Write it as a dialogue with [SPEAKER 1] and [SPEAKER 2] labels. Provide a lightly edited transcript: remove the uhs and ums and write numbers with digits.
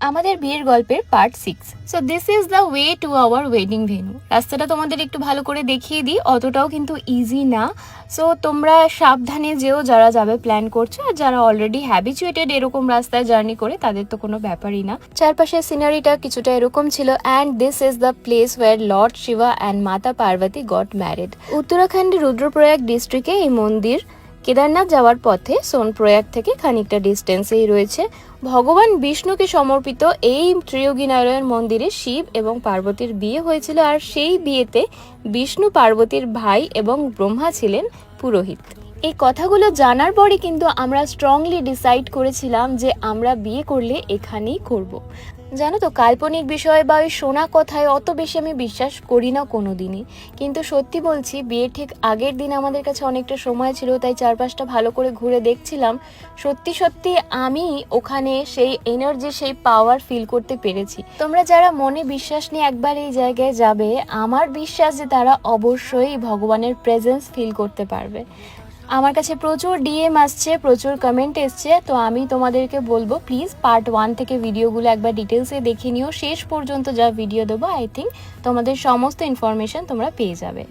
[SPEAKER 1] আমাদের বিয়ের গল্পের part 6। So this is the way to our wedding venue. রাস্তাটা তোমাদের একটু ভালো করে দেখিয়ে দিই, অতটাও কিন্তু ইজি না। সো তোমরা সাবধানে যেও যারা যাবে প্ল্যান করছো, আর যারা অলরেডি হ্যাবিচুয়েটেড এরকম রাস্তায় জার্নি করে তাদের তো কোনো ব্যাপারই না। চারপাশের সিনারিটা কিছুটা এরকম ছিল। And this is the place where lord Shiva and Mata Parvati got married. উত্তরাখণ্ডের রুদ্রপ্রয়াগ ডিস্ট্রিক্টে এই মন্দির। কেদারনাথ যাওয়ার পথে সোনপ্রয়াগ থেকে খানিকটা ডিস্টেন্সেই রয়েছে। ভগবান বিষ্ণুকে সমর্পিত এই ত্রিয়োগীনারায়ণ মন্দিরে শিব এবং পার্বতীর বিয়ে হয়েছিল, আর সেই বিয়েতে বিষ্ণু পার্বতীর ভাই এবং ব্রহ্মা ছিলেন পুরোহিত। এই কথাগুলো জানার পরে কিন্তু আমরা স্ট্রংলি ডিসাইড করেছিলাম যে আমরা বিয়ে করলে এখানেই করব। জানো তো, কাল্পনিক বিষয় বা ওই শোনা কথায় অত বেশি আমি বিশ্বাস করি না কোনো দিনই, কিন্তু সত্যি বলছি বিয়ের ঠিক আগের দিন আমাদের কাছে অনেকটা সময় ছিল, তাই চারপাশটা ভালো করে ঘুরে দেখছিলাম। সত্যি সত্যি আমি ওখানে সেই এনার্জি, সেই পাওয়ার ফিল করতে পেরেছি। তোমরা যারা মনে বিশ্বাস নিয়ে একবার এই জায়গায় যাবে, আমার বিশ্বাস যে তারা অবশ্যই ভগবানের প্রেজেন্স ফিল করতে পারবে। আমার কাছে প্রচুর ডিএম আসছে, প্রচুর কমেন্ট এসছে, তো আমি তোমাদেরকে বলবো প্লিজ পার্ট 1 থেকে ভিডিওগুলো একবার ডিটেলসে দেখে নিও। শেষ পর্যন্ত যা ভিডিও দেবো আই থিঙ্ক তোমাদের সমস্ত ইনফরমেশন তোমরা পেয়ে যাবে।